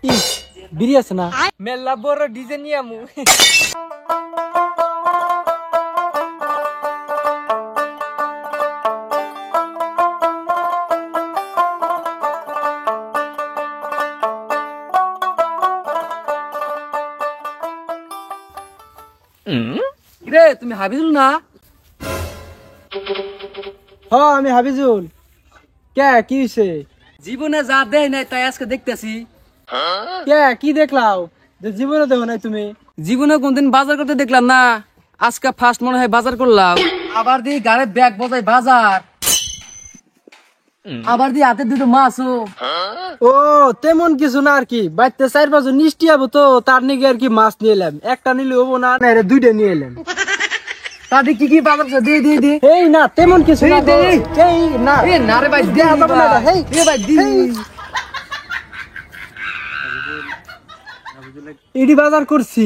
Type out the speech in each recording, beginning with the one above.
ইস বিড়ি আছে না? মেলা বড় ডিজে নিয়ে আমু। রে তুমি হাবিজুল না? আমি হাবিজুল। কে কি হইছে? জীবনে যা দেয় নাই তাই আজকে দেখতেছি। কে কি দেখলাও যে জীবনে দেখো নাই তুমি? জীবনে কোনদিন বাজার করতে দেখলাম না, আজকে ফার্স্ট মনে হয় বাজার করলাম। আবার দি গাড়ি ব্যাগ বজাই বাজার, আবার দি হাতে দুটো মাছও। ও তেমন কিছু না আর কি, বাইতে 4-5 নিষ্টি আবো তো তার নিগে আর কি মাছ নিয়ে এলাম। একটা নিলে হবো না, না দুইটা নিয়ে এলাম। তাদের কি কি বাজার করছে? দি দি দি। এই না তেমন কিছু না। এই না এ না রে ভাই, দি দেয়া যাবে না, ভাই। হেই। এ ভাই দি। ইডি বাজার করছি।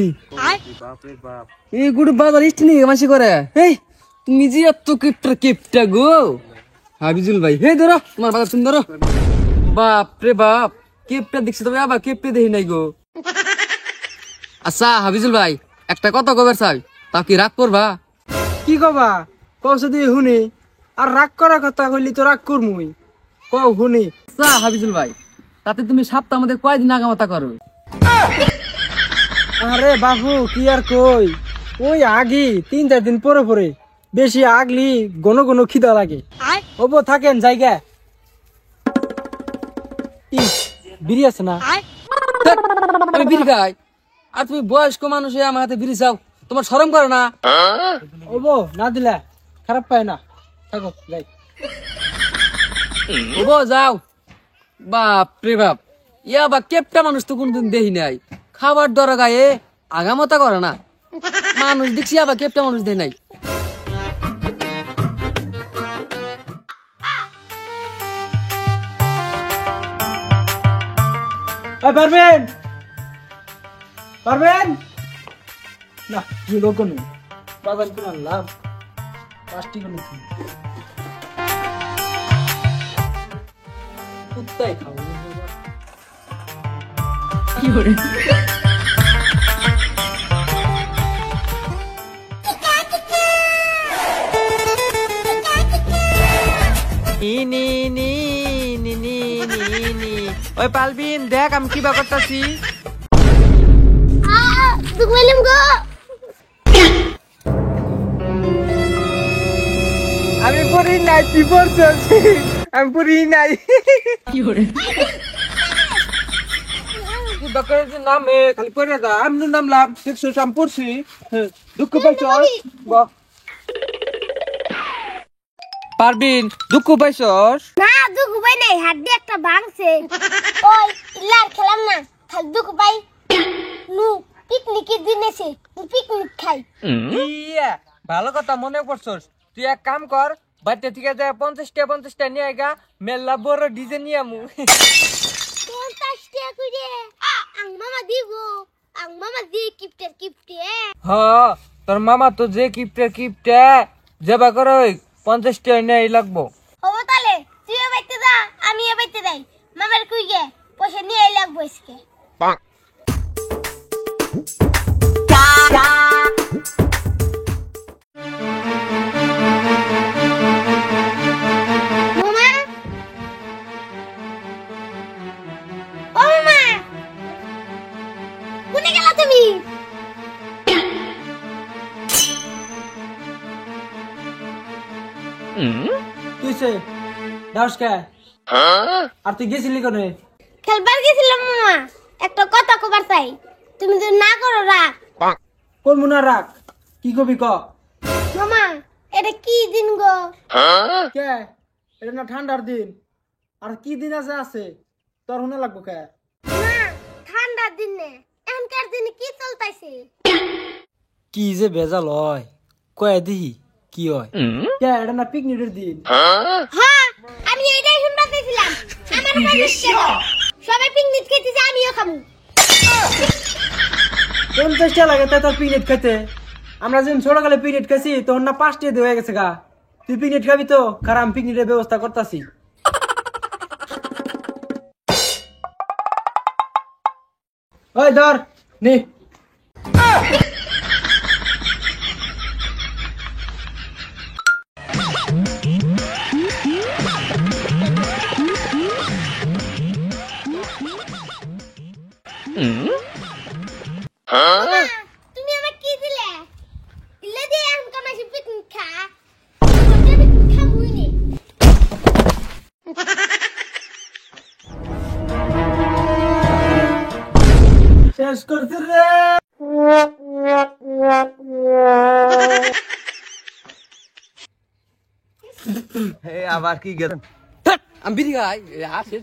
এই গুড় বাজার ইস্ট নিয়ে মাসি করে। এই তুমি যে এত কিপটা গো হাবিজুল ভাই। হে ধরো তোমার বাজার, তুমি ধরো। বাপ রে বাপ, কিপটা দেখছি তবে আবার কিপটা দেখি নাই গো। আচ্ছা হাবিজুল ভাই, একটা কথা কবার চাই, তা কি রাগ করবা? কি কবা কৌছে দিয়ে শুনি, আর রাগ করার কথা কইলি তো রাগ করমুই। কও শুনি। আচ্ছা হাবিজুল ভাই, তাতে তুমি সপ্তাহ মধ্যে কয়দিন আগামাতা করো? আরে বাবু কি আর কই, ওই আগি 3-4 দিন পরে পরে, বেশি আগলি ঘন ঘন খিদা লাগে। ওবো থাকেন জায়গা। ইস বিড়ি আছে না? আমি বিড়ি খাই, আর তুমি বয়স্ক মানুষ হয়ে আমার হাতে বিড়ি চাও, তোমার শরম করে না? ওবো না দিলা খারাপ পায় না, থাকো যাই। ওবো যাও। বাপ রে বাপ, ইয়া বা কেপটা মানুষ তো কোনদিন দেখি নাই, খাবার দরা গায়ে আগামতা করে না। মানুষ দেখছি আবার কেপটা মানুষ দেয় নাই। পারবেন পারবেন না কি লোক নেই, বাজার করে আনলাম 5টি করে নিচ্ছি। কুত্তাই খাবো কি করে? ওই পালবিন দেখ আমি কি বা করতেছি। আমি পড়ি নাই, তুই পড়ছি। আমি পড়ি নাই। কি করে? তুই বাকার নামে খালি পড়ে যা, আমি নামলাম 600 আমি পড়ছি। দুঃখ পাইছ? পারবিন দুঃখ পাইছস? না দুঃখ পাই নাই, হাড্ডি একটা ভাঙছে। ওই ইল্লার খেলাম না, খালি দুঃখ পাই। নু পিকনিকের দিন এসে পিকনিক খাই। ইয়া ভালো কথা মনে করছস। তুই এক কাম কর, বাড়িতে থেকে যায় 50টা নিয়ে আইগা, মেলা বড় ডিজে নিয়ে আমু। 50 টাকা করে আং মামা দিব, আং মামা দিয়ে কিপটে। হ তোর মামা তো যে কিপটে যাবা করে 50টা নিয়ে লাগবো। হবো তাহলে তুইও বাইতে যা, আমিও বাইতে যাই। মামার কই গে পয়সা নিয়ে লাগবো আজকে। মামা ও মামা কোনে গেলা তুমি? তুইছে দাউসকা আর তুই গেছিলি কোনে? খেলবার গেছিলাম মামা, একটা কথা কবার চাই, তুমি যদি না করো রাগ। কোন মুনা রাখ, কি কবি ক? মামা এটা কি দিন গো? কে এটা না ঠান্ডার দিন, আর কি দিন আছে তোর হুনা লাগবো কে? না ঠান্ডার দিনে এখনকার দিনে কি চলতেছে? কি যে ভেজাল হয়, কয়ে দিহি কি হয়। কে এটা না পিকনিকের দিন? হ্যাঁ আমি এইটাই শুনতে চাইছিলাম। আমার বাড়িতে সবাই পিকনিক খেতেছে, আমিও খাবো। 50 টাকা লাগে তাই তোর পিকনিক খেতে? আমরা যেদিন ছোটকালে পিকনিক খাইছি তখন না 5 টাকা দিয়ে হয়ে গেছে গা। তুই পিকনিক খাবি তো, কারণ আমি পিকনিকের ব্যবস্থা করতেছি। ওই ধর নে। মা, তুমি আমার কি দিলে? ইল্লা দিয়ে এখন কামাইছি পিকনিক খা। পিকনিক খাবই নি। শেষ করছি রে। আমি বিড়ি খাই আসে